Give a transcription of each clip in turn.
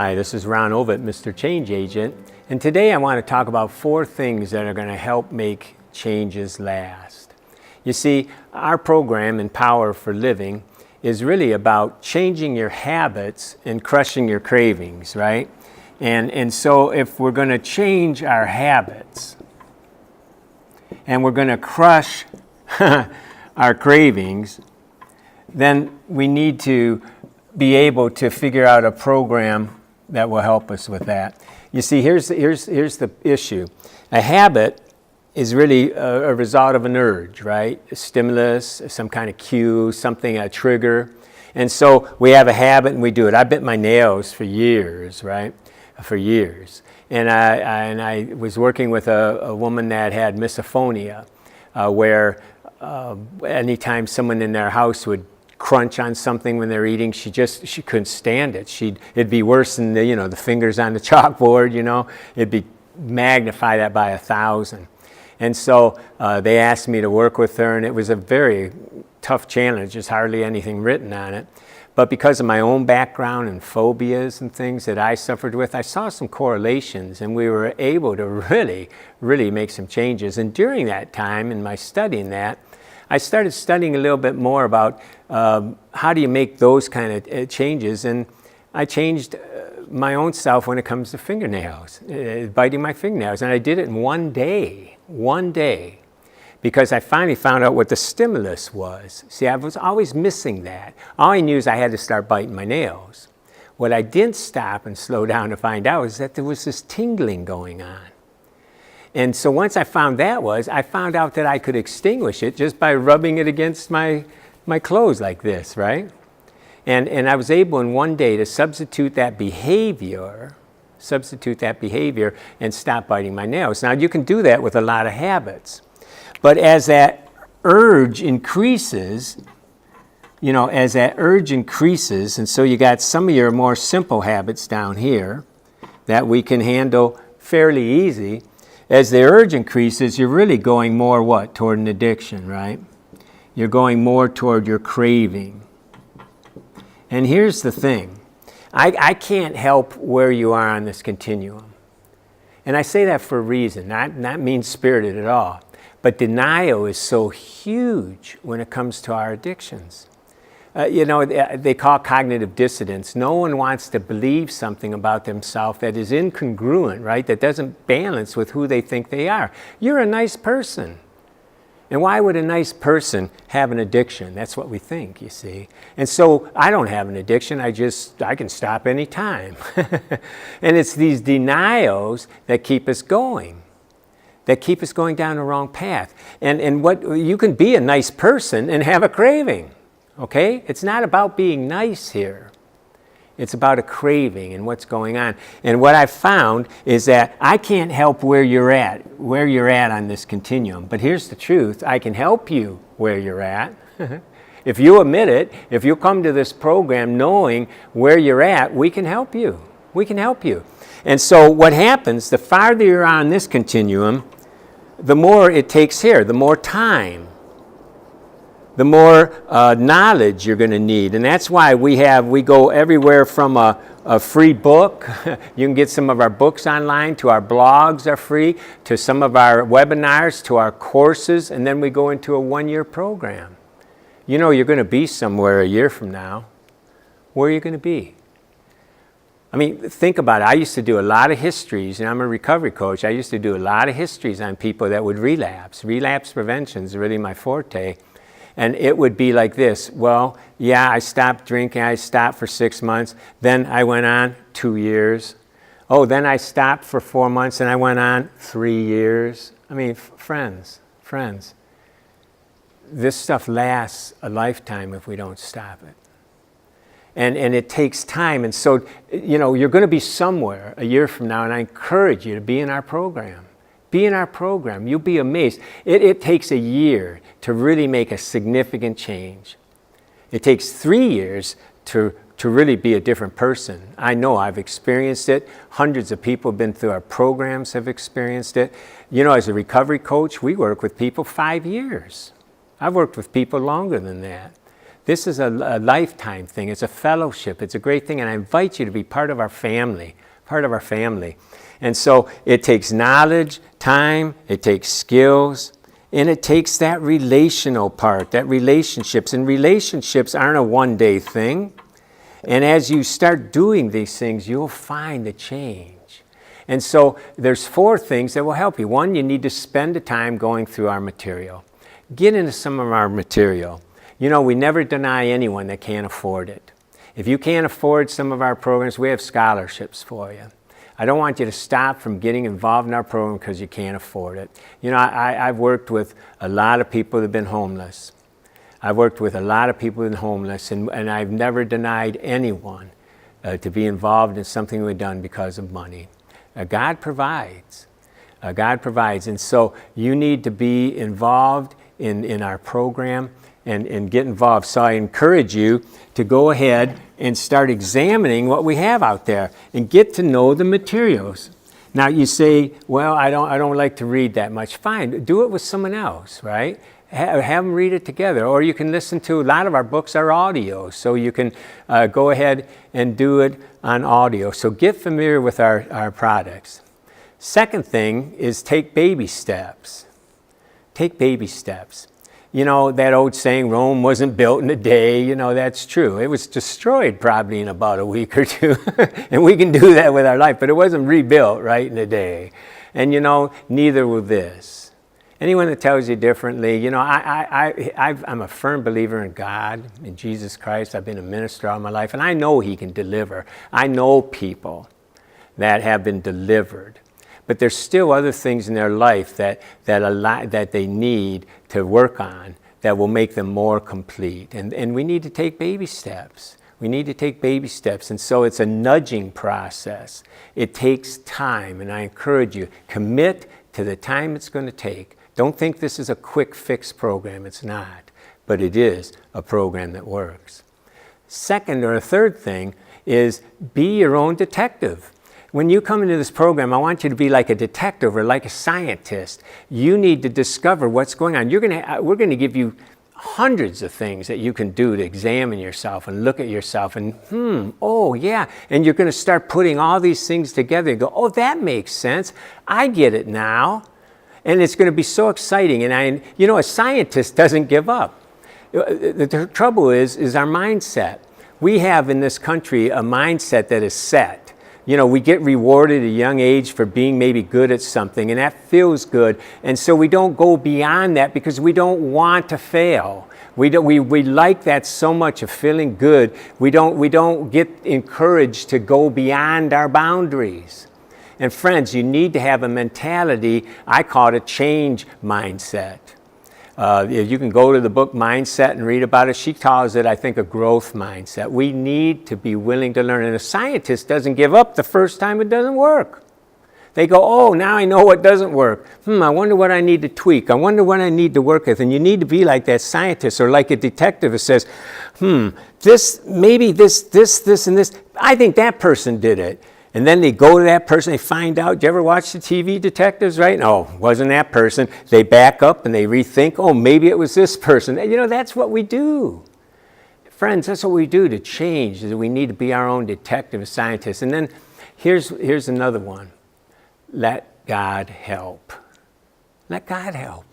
Hi, this is Ron Ovitt, Mr. Change Agent, and today I want to talk about 4 things that are going to help make changes last. You see, our program, Empower for Living, is really about changing your habits and crushing your cravings, right? And so if we're going to change our habits and we're going to crush our cravings, then we need to be able to figure out a program that will help us with that. You see, here's the issue. A habit is really a result of an urge, right? A stimulus, some kind of cue, something, a trigger. And so we have a habit and we do it. I bit my nails for years, right? For years. And I was working with a woman that had misophonia, where anytime someone in their house would crunch on something when they're eating, she couldn't stand it. It'd be worse than the fingers on the chalkboard, it'd be magnify that by 1,000. And so they asked me to work with her, and it was a very tough challenge. There's hardly anything written on it. But because of my own background and phobias and things that I suffered with, I saw some correlations, and we were able to really make some changes. And during that time, in my studying that, I started studying a little bit more about how do you make those kind of changes, and I changed my own self when it comes to fingernails, biting my fingernails, and I did it in one day, because I finally found out what the stimulus was. See, I was always missing that. All I knew is I had to start biting my nails. What I didn't stop and slow down to find out is that there was this tingling going on. And so once I found I found out that I could extinguish it just by rubbing it against my clothes like this, right? And I was able in one day to substitute that behavior and stop biting my nails. Now you can do that with a lot of habits. But as that urge increases, and so you got some of your more simple habits down here that we can handle fairly easy. As the urge increases, you're really going more toward an addiction, right? You're going more toward your craving. And here's the thing. I can't help where you are on this continuum. And I say that for a reason, not mean-spirited at all. But denial is so huge when it comes to our addictions. They call cognitive dissonance. No one wants to believe something about themselves that is incongruent, right? That doesn't balance with who they think they are. You're a nice person. And why would a nice person have an addiction? That's what we think, you see. And so I don't have an addiction. I can stop any time. And it's these denials that keep us going. That keep us going down the wrong path. And what you can be a nice person and have a craving. Okay? It's not about being nice here. It's about a craving and what's going on. And what I've found is that I can't help where you're at on this continuum. But here's the truth. I can help you where you're at. If you admit it, if you come to this program knowing where you're at, we can help you. We can help you. And so what happens, the farther you're on this continuum, the more it takes here, the more time, the more knowledge you're going to need. And that's why we go everywhere from a free book. You can get some of our books online, to our blogs are free, to some of our webinars, to our courses, and then we go into a 1-year program. You're going to be somewhere a year from now. Where are you going to be? I mean, think about it. I used to do a lot of histories, and I'm a recovery coach. I used to do a lot of histories on people that would relapse. Relapse prevention is really my forte. And it would be like this. Well, yeah, I stopped drinking. I stopped for 6 months. Then I went on 2 years. Oh, then I stopped for 4 months, and I went on 3 years. I mean, friends, this stuff lasts a lifetime if we don't stop it. And it takes time. And so, you're going to be somewhere a year from now, and I encourage you to be in our program. Be in our program. You'll be amazed. It takes a year to really make a significant change. It takes 3 years to really be a different person. I know I've experienced it. Hundreds of people have been through our programs, have experienced it. As a recovery coach, we work with people 5 years. I've worked with people longer than that. This is a lifetime thing. It's a fellowship. It's a great thing, and I invite you to be part of our family, And so it takes knowledge, time, it takes skills, and it takes that relational part, that relationships. And relationships aren't a one-day thing. And as you start doing these things, you'll find the change. And so there's 4 things that will help you. 1, you need to spend the time going through our material. Get into some of our material. You know, we never deny anyone that can't afford it. If you can't afford some of our programs, we have scholarships for you. I don't want you to stop from getting involved in our program because you can't afford it. You know, I've worked with a lot of people that have been homeless. I've worked with a lot of people who have been homeless, and I've never denied anyone to be involved in something we've done because of money. God provides. God provides. And so you need to be involved in our program and get involved. So I encourage you to go ahead and start examining what we have out there and get to know the materials. Now you say, well, I don't like to read that much. Fine, do it with someone else, right? Have them read it together. Or you can listen to, a lot of our books are audio, so you can go ahead and do it on audio. So get familiar with our products. Second thing is take baby steps. Take baby steps. You know, that old saying, Rome wasn't built in a day, you know, that's true. It was destroyed probably in about a week or 2. And we can do that with our life, but it wasn't rebuilt, right, in a day. And, you know, neither will this. Anyone that tells you differently, you know, I'm a firm believer in God, in Jesus Christ. I've been a minister all my life, and I know He can deliver. I know people that have been delivered. But there's still other things in their life that they need to work on that will make them more complete. And we need to take baby steps. We need to take baby steps. And so it's a nudging process. It takes time. And I encourage you, commit to the time it's going to take. Don't think this is a quick fix program. It's not. But it is a program that works. Second or a third thing is be your own detective. When you come into this program, I want you to be like a detective or like a scientist. You need to discover what's going on. We're going to give you hundreds of things that you can do to examine yourself and look at yourself and, oh yeah. And you're going to start putting all these things together and go, oh, that makes sense. I get it now. And it's going to be so exciting. And you know, a scientist doesn't give up. The trouble is our mindset. We have in this country a mindset that is set. You know, we get rewarded at a young age for being maybe good at something, and that feels good. And so we don't go beyond that because we don't want to fail. We like that so much of feeling good. We don't get encouraged to go beyond our boundaries. And friends, you need to have a mentality, I call it a change mindset. You can go to the book Mindset and read about it. She calls it, I think, a growth mindset. We need to be willing to learn. And a scientist doesn't give up the first time it doesn't work. They go, oh, now I know what doesn't work. I wonder what I need to tweak. I wonder what I need to work with. And you need to be like that scientist or like a detective who says, this, maybe this, and this. I think that person did it. And then they go to that person, they find out. Do you ever watch the TV detectives, right? No, wasn't that person. They back up and they rethink, oh, maybe it was this person. You know, that's what we do. Friends, that's what we do to change. Is we need to be our own detective scientist. And then here's another one. Let God help. Let God help.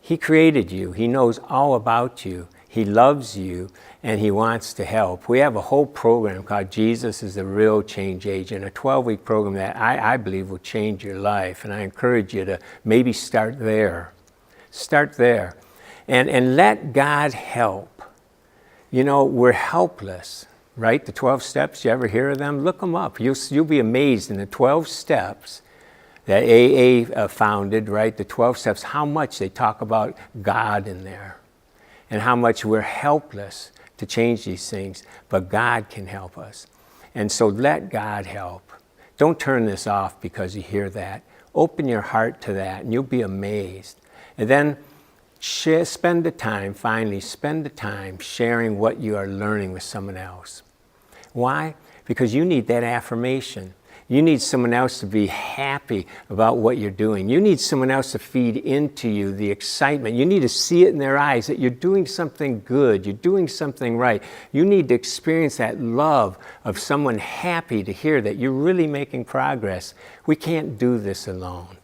He created you. He knows all about you. He loves you, and He wants to help. We have a whole program called Jesus is the Real Change Agent, a 12-week program that I believe will change your life, and I encourage you to maybe start there. Start there. And let God help. You know, we're helpless, right? The 12 steps, you ever hear of them? Look them up. You'll be amazed in the 12 steps that AA founded, right? The 12 steps, how much they talk about God in there. And how much we're helpless to change these things, but God can help us. And so let God help. Don't turn this off because you hear that. Open your heart to that, and you'll be amazed. And then spend the time sharing what you are learning with someone else. Why? Because you need that affirmation. You need someone else to be happy about what you're doing. You need someone else to feed into you the excitement. You need to see it in their eyes that you're doing something good, you're doing something right. You need to experience that love of someone happy to hear that you're really making progress. We can't do this alone.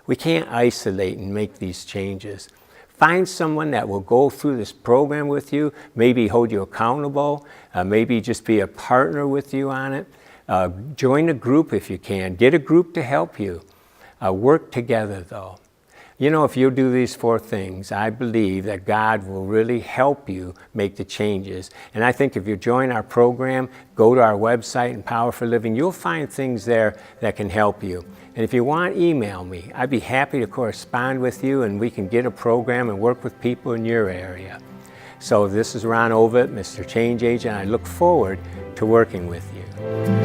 We can't isolate and make these changes. Find someone that will go through this program with you, maybe hold you accountable, maybe just be a partner with you on it. Join a group if you can. Get a group to help you. Work together though. You know, if you do these 4 things, I believe that God will really help you make the changes. And I think if you join our program, go to our website, Empower for Living, you'll find things there that can help you. And if you want, email me. I'd be happy to correspond with you and we can get a program and work with people in your area. So this is Ron Ovitt, Mr. Change Agent. I look forward to working with you.